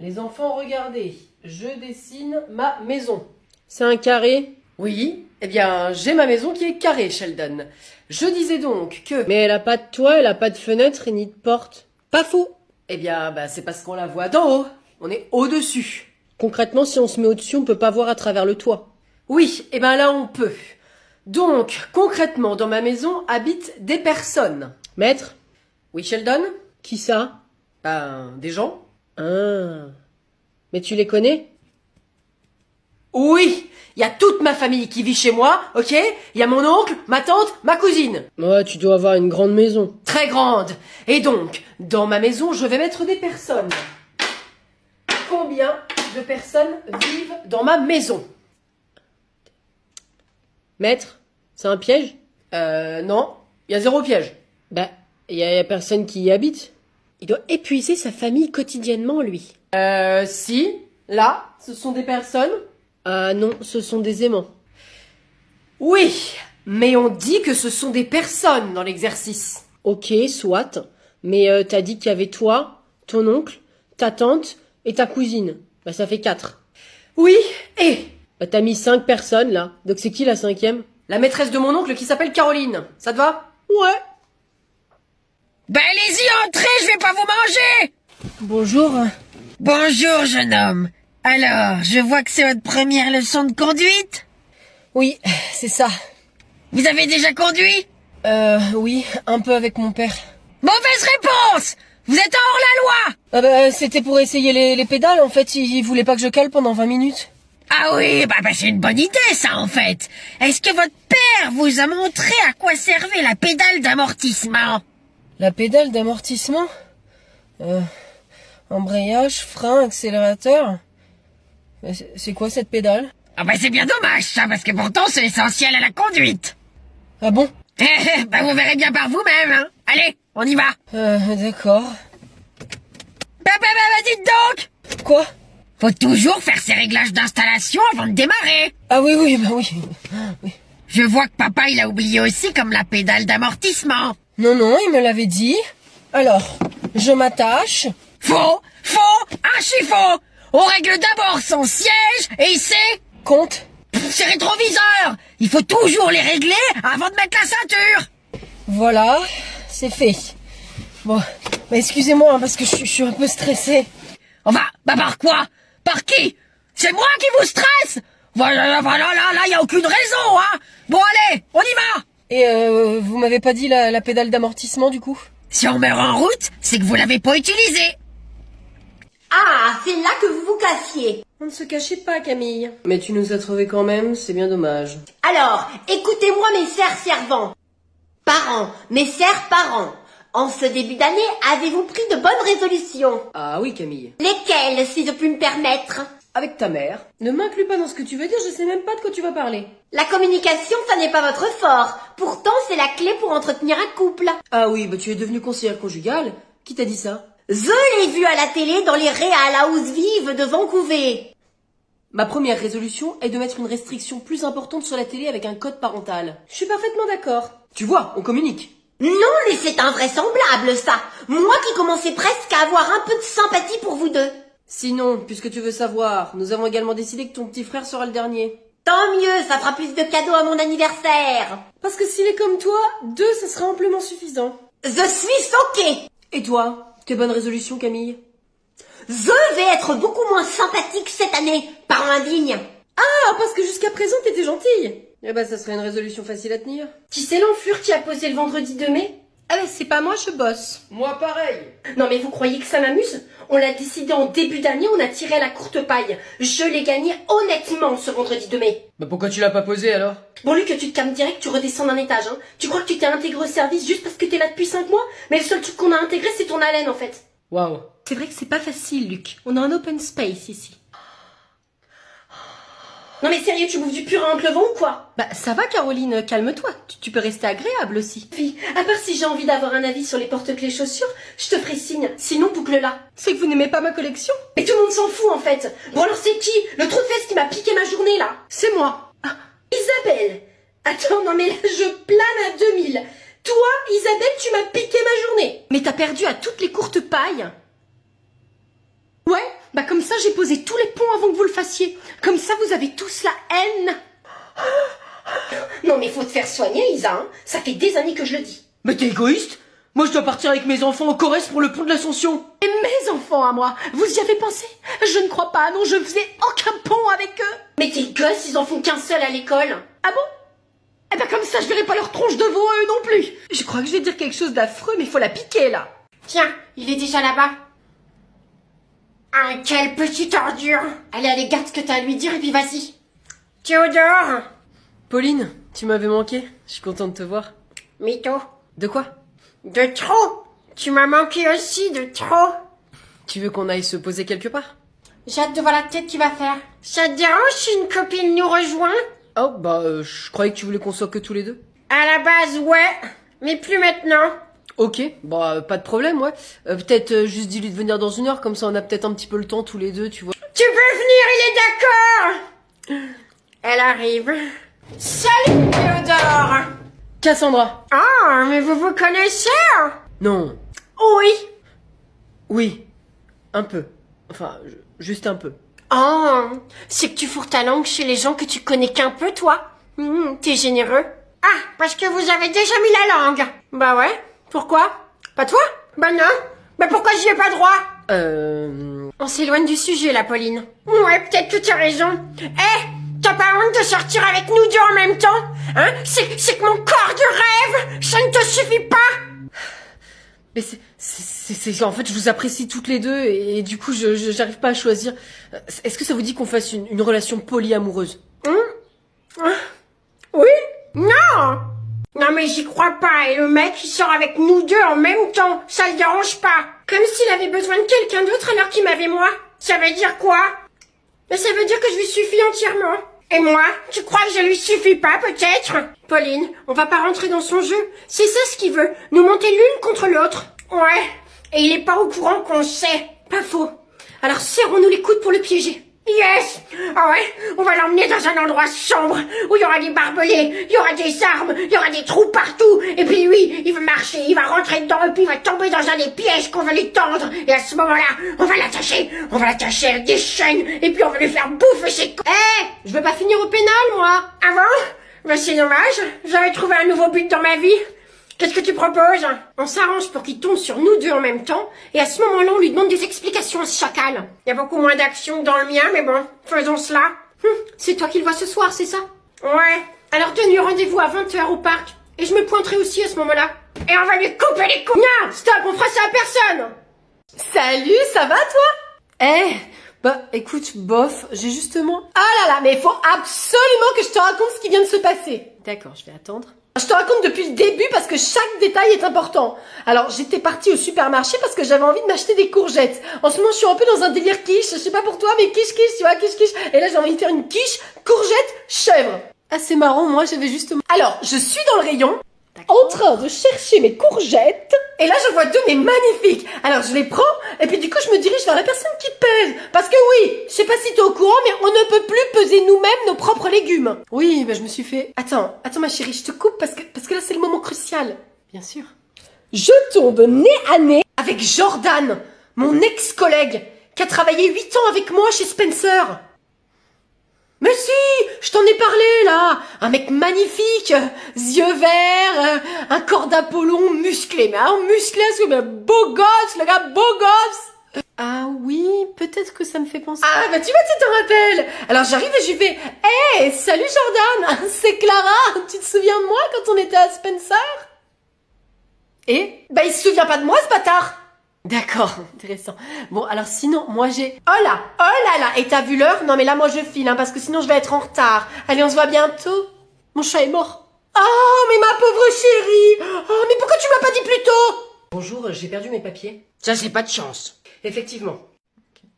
Les enfants, regardez. Je dessine ma maison. C'est un carré? Oui, eh bien, j'ai ma maison qui est carrée, Sheldon. Je disais donc que... Mais elle a pas de toit, elle a pas de fenêtre et ni de porte. Pas faux. Eh bien, c'est parce qu'on la voit d'en haut. On est au-dessus. Concrètement, si on se met au-dessus, on peut pas voir à travers le toit. Oui, eh bien là, on peut. Donc, concrètement, dans ma maison habitent des personnes. Maître? Oui, Sheldon? Qui ça? Des gens. Ah. Mais tu les connais? Oui, il y a toute ma famille qui vit chez moi, ok? Il y a mon oncle, ma tante, ma cousine. Ouais, tu dois avoir une grande maison. Très grande. Et donc, dans ma maison, je vais mettre des personnes. Combien de personnes vivent dans ma maison? Maître, c'est un piège? Non, il y a 0 piège. Il y a personne qui y habite. Il doit épuiser sa famille quotidiennement, lui. Si, là, ce sont des personnes. Ah non, ce sont des aimants. Oui, mais on dit que ce sont des personnes dans l'exercice. Ok, soit. Mais t'as dit qu'il y avait toi, ton oncle, ta tante et ta cousine. Ça fait 4. Oui, et t'as mis 5 personnes, là. Donc c'est qui la 5e? La maîtresse de mon oncle qui s'appelle Caroline. Ça te va? Ouais. Allez-y, entrez, je vais pas vous manger! Bonjour. Bonjour, jeune homme. Alors, je vois que c'est votre première leçon de conduite? Oui, c'est ça. Vous avez déjà conduit? Oui, un peu avec mon père. Mauvaise réponse! Vous êtes hors la loi! C'était pour essayer les pédales, en fait, il voulait pas que je cale pendant 20 minutes. Ah oui, c'est une bonne idée, ça, en fait. Est-ce que votre père vous a montré à quoi servait la pédale d'amortissement? La pédale d'amortissement? Embrayage, frein, accélérateur. C'est quoi cette pédale? C'est bien dommage, ça, parce que pourtant c'est essentiel à la conduite. Ah bon? Vous verrez bien par vous-même, hein. Allez, on y va. D'accord. Dites donc! Quoi? Faut toujours faire ses réglages d'installation avant de démarrer. Ah oui, oui. Oui. Je vois que papa, il a oublié aussi comme la pédale d'amortissement. Non, il me l'avait dit. Alors, je m'attache. Faux! Archi faux! On règle d'abord son siège et c'est... Compte. C'est rétroviseur! Il faut toujours les régler avant de mettre la ceinture! Voilà, c'est fait. Bon, excusez-moi, parce que je suis un peu stressée. Par quoi? Par qui? C'est moi qui vous stresse? Voilà, y a aucune raison, hein! Bon, allez, on y va! Et vous m'avez pas dit la pédale d'amortissement, du coup? Si on meurt en route, c'est que vous l'avez pas utilisée. Ah, c'est là que vous vous cachiez. On ne se cachait pas, Camille. Mais tu nous as trouvés quand même, c'est bien dommage. Alors, écoutez-moi mes chers servants. Parents, mes chers parents, en ce début d'année, avez-vous pris de bonnes résolutions? Ah oui, Camille. Lesquelles, si je puis me permettre? Avec ta mère. Ne m'inclus pas dans ce que tu veux dire, je sais même pas de quoi tu vas parler. La communication, ça n'est pas votre fort. Pourtant, c'est la clé pour entretenir un couple. Ah oui, tu es devenue conseillère conjugale. Qui t'a dit ça? Je l'ai vu à la télé dans les Real House Vives de Vancouver. Ma première résolution est de mettre une restriction plus importante sur la télé avec un code parental. Je suis parfaitement d'accord. Tu vois, on communique. Non, mais c'est invraisemblable, ça. Moi qui commençais presque à avoir un peu de sympathie pour vous deux. Sinon, puisque tu veux savoir, nous avons également décidé que ton petit frère sera le dernier. Tant mieux, ça fera plus de cadeaux à mon anniversaire. Parce que s'il est comme toi, 2, ça sera amplement suffisant. Je suis choquée. Et toi? Tes bonnes résolutions, Camille? Je vais être beaucoup moins sympathique cette année, parent indigne. Ah, parce que jusqu'à présent, t'étais gentille. Ça serait une résolution facile à tenir. Qui c'est l'enflure qui a posé le vendredi 2 mai? C'est pas moi, je bosse. Moi, pareil. Non mais vous croyez que ça m'amuse? On l'a décidé en début d'année, on a tiré à la courte paille. Je l'ai gagné honnêtement ce vendredi 2 mai. Pourquoi tu l'as pas posé alors? Bon Luc, tu te calmes direct, tu redescends d'un étage. Hein. Tu crois que tu t'es intégré au service juste parce que t'es là depuis 5 mois? Mais le seul truc qu'on a intégré, c'est ton haleine en fait. Waouh. C'est vrai que c'est pas facile, Luc. On a un open space ici. Non mais sérieux, tu bouffes du purin entre le vent ou quoi? Ça va Caroline, calme-toi. Tu peux rester agréable aussi. Fille, à part si j'ai envie d'avoir un avis sur les porte-clés chaussures, je te ferai signe. Sinon, boucle-la. C'est que vous n'aimez pas ma collection? Mais tout le monde s'en fout en fait. Bon alors c'est qui? Le trou de fesses qui m'a piqué ma journée là? C'est moi. Ah, Isabelle. Attends, non mais là je plane à 2000. Toi, Isabelle, tu m'as piqué ma journée. Mais t'as perdu à toutes les courtes pailles. Ouais, comme j'ai posé tous les ponts avant que vous le fassiez. Comme ça, vous avez tous la haine. Non mais faut te faire soigner, Isa, hein. Ça fait des années que je le dis. Mais t'es égoïste? Moi je dois partir avec mes enfants en Corrèze pour le pont de l'Ascension. Et mes enfants à moi, vous y avez pensé? Je ne crois pas, non, je faisais aucun pont avec eux. Mais tes gosses, ils en font qu'un seul à l'école. Ah bon? Eh ben comme ça, je verrai pas leur tronche de veau eux non plus. Je crois que je vais dire quelque chose d'affreux, mais faut la piquer là. Tiens, il est déjà là-bas. Ah, quelle petite ordure. Allez, garde ce que t'as à lui dire et puis vas-y. Théodore. Pauline, tu m'avais manqué. Je suis contente de te voir. Mytho. De quoi? De trop. Tu m'as manqué aussi, de trop. Tu veux qu'on aille se poser quelque part? J'ai hâte de voir la tête qu'il va faire. Ça te dérange si une copine nous rejoint? Oh, bah, je croyais que tu voulais qu'on soit que tous les deux. À la base, ouais. Mais plus maintenant. Ok, bah, pas de problème, ouais. Peut-être juste dis-lui de venir dans 1 heure, comme ça on a peut-être un petit peu le temps tous les deux, tu vois. Tu peux venir, il est d'accord. Elle arrive. Salut, Théodore. Cassandra! Ah, mais vous vous connaissez? Non. Oui. Oui. Un peu. Enfin, juste un peu. Oh, c'est que tu fourres ta langue chez les gens que tu connais qu'un peu, toi. T'es généreux. Ah, parce que vous avez déjà mis la langue. Bah ouais. Pourquoi? Pas toi? Bah non. Bah pourquoi j'y ai pas droit? On s'éloigne du sujet, là, Pauline. Ouais, peut-être que tu as raison. T'as pas honte de sortir avec nous deux en même temps? Hein? C'est que mon corps de rêve, ça ne te suffit pas? Mais en fait, je vous apprécie toutes les deux et du coup, j'arrive pas à choisir. Est-ce que ça vous dit qu'on fasse une relation polyamoureuse? Oui? Non! Non mais j'y crois pas, et le mec il sort avec nous deux en même temps, ça le dérange pas. Comme s'il avait besoin de quelqu'un d'autre alors qu'il m'avait moi. Ça veut dire quoi? Mais ça veut dire que je lui suffis entièrement. Et moi, tu crois que je lui suffis pas peut-être? Pauline, on va pas rentrer dans son jeu. C'est ça ce qu'il veut, nous monter l'une contre l'autre. Ouais, et il est pas au courant qu'on sait. Pas faux. Alors serrons-nous les coudes pour le piéger. Yes! Ah ouais, on va l'emmener dans un endroit sombre, où il y aura des barbelés, il y aura des armes, il y aura des trous partout, et puis lui, il va marcher, il va rentrer dedans, et puis il va tomber dans un des pièges qu'on va lui tendre, et à ce moment-là, on va l'attacher avec des chaînes, et puis on va lui faire bouffer ses je veux pas finir au pénal, moi! Ah bon? Ben c'est dommage, j'avais trouvé un nouveau but dans ma vie. Qu'est-ce que tu proposes? On s'arrange pour qu'il tombe sur nous deux en même temps, et à ce moment-là, on lui demande des explications à ce chacal. Il y a beaucoup moins d'action que dans le mien, mais bon, faisons cela. C'est toi qui le vois ce soir, c'est ça? Ouais. Alors donne-lui rendez-vous à 20h au parc, et je me pointerai aussi à ce moment-là. Et on va lui couper les couilles. Non, stop, on fera ça à personne. Salut, ça va toi? Bah, écoute, bof, j'ai justement... Ah là là, mais il faut absolument que je te raconte ce qui vient de se passer. D'accord, je vais attendre. Je te raconte depuis le début parce que chaque détail est important. Alors, j'étais partie au supermarché parce que j'avais envie de m'acheter des courgettes. En ce moment, je suis un peu dans un délire quiche. Je sais pas pour toi, mais quiche, tu vois, quiche. Et là, j'ai envie de faire une quiche, courgette, chèvre. Ah, c'est marrant, moi, j'avais justement... Alors, je suis dans le rayon, en train de chercher mes courgettes, et là, je vois deux, mais magnifiques. Alors, je les prends, et puis du coup, je me dirige vers la personne qui pèse. Parce que oui, je sais pas si t'es au courant, mais on ne peut plus peser nous-mêmes nos propres légumes. Oui, bah, je me suis fait... Attends, ma chérie, je te coupe parce que là, c'est le moment crucial. Bien sûr. Je tombe nez à nez avec Jordan, mon ex-collègue, qui a travaillé 8 ans avec moi chez Spencer. Mais si, je t'en ai parlé, là. Un mec magnifique, yeux verts, un corps d'Apollon musclé. Mais un musclé, mais beau gosse, le gars, beau gosse. Ah oui, peut-être que ça me fait penser... Ah, bah tu vois, tu t'en rappelles. Alors j'arrive et je lui fais, hey, salut Jordan, c'est Clara, tu te souviens de moi quand on était à Spencer? Et bah il se souvient pas de moi, ce bâtard. D'accord, intéressant. Bon, alors sinon, moi j'ai... Oh là là, et t'as vu l'heure? Non mais là moi je file, hein, parce que sinon je vais être en retard. Allez, on se voit bientôt. Mon chat est mort. Oh, mais ma pauvre chérie. Oh, mais pourquoi tu m'as pas dit plus tôt? Bonjour, j'ai perdu mes papiers. Ça, c'est pas de chance. Effectivement. Okay.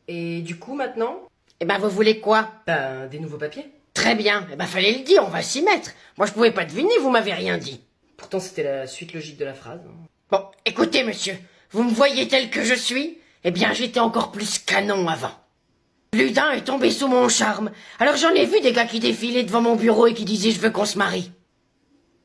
Et du coup, maintenant? Eh ben, vous voulez quoi? Ben, des nouveaux papiers. Très bien. Eh ben, fallait le dire, on va s'y mettre. Moi, je pouvais pas deviner, vous m'avez rien dit. Pourtant, c'était la suite logique de la phrase. Bon, écoutez, monsieur, vous me voyez tel que je suis? Eh bien, j'étais encore plus canon avant. Plus d'un est tombé sous mon charme. Alors j'en ai vu des gars qui défilaient devant mon bureau et qui disaient « je veux qu'on se marie ».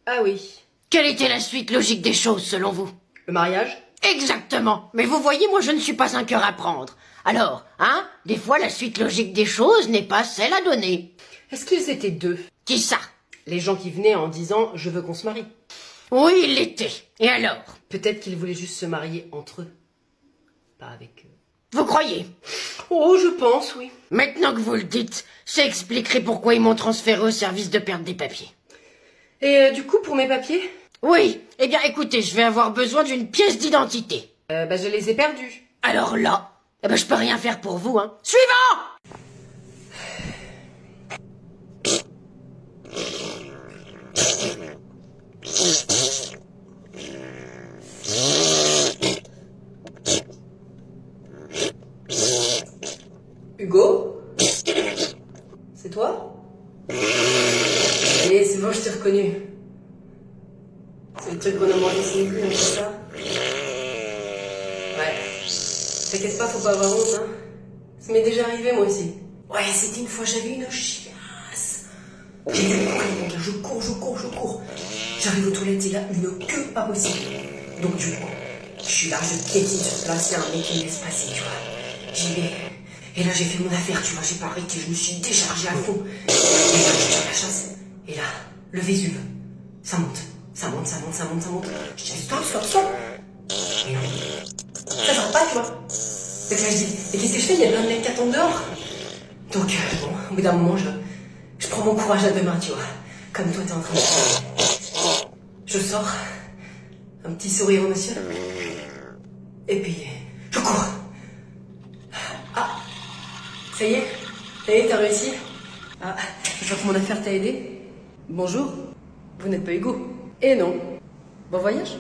Ah oui. Quelle était la suite logique des choses, selon vous? Le mariage? Exactement. Mais vous voyez, moi je ne suis pas un cœur à prendre. Alors, hein, des fois la suite logique des choses n'est pas celle à donner. Est-ce qu'ils étaient deux? Qui ça? Les gens qui venaient en disant « je veux qu'on se marie ». Oui, il l'était. Et alors? Peut-être qu'ils voulaient juste se marier entre eux. Pas avec eux. Vous croyez? Oh, je pense, oui. Maintenant que vous le dites, ça expliquerait pourquoi ils m'ont transféré au service de perte des papiers. Et du coup, pour mes papiers? Oui, eh bien écoutez, je vais avoir besoin d'une pièce d'identité. Je les ai perdus. Alors là, je peux rien faire pour vous, hein. Suivant! Hugo? C'est toi? Et c'est bon, je t'ai reconnu. C'est le truc qu'on a mangé sur les couilles, c'est ça? Ouais. T'inquiète pas, faut pas avoir honte, hein. Ça m'est déjà arrivé, moi aussi. Ouais, c'était une fois, j'avais une chiasse. J'ai vu courir, je cours. J'arrive aux toilettes et là, une queue pas possible. Donc du coup, je suis là, je piétine sur place, il y a un mec qui me laisse passer, tu vois. J'y vais. Et là, j'ai fait mon affaire, tu vois, j'ai pas arrêté, je me suis déchargé à fond. Et là, je tire la chasse. Et là, le Vésuve, ça monte. Je dis, stop. Et non. Ça s'arrête pas, tu vois. Donc là, je dis, et qu'est-ce que je fais? Il y a plein de mecs qui attendent dehors. Donc, bon, au bout d'un moment, je prends mon courage à deux mains, tu vois. Comme toi, t'es en train de faire. Je sors, un petit sourire au monsieur. Et puis, je cours. Ah, ça y est, t'as réussi. Ah, je vois que mon affaire t'a aidé. Bonjour, vous n'êtes pas Hugo. Et non. Bon voyage.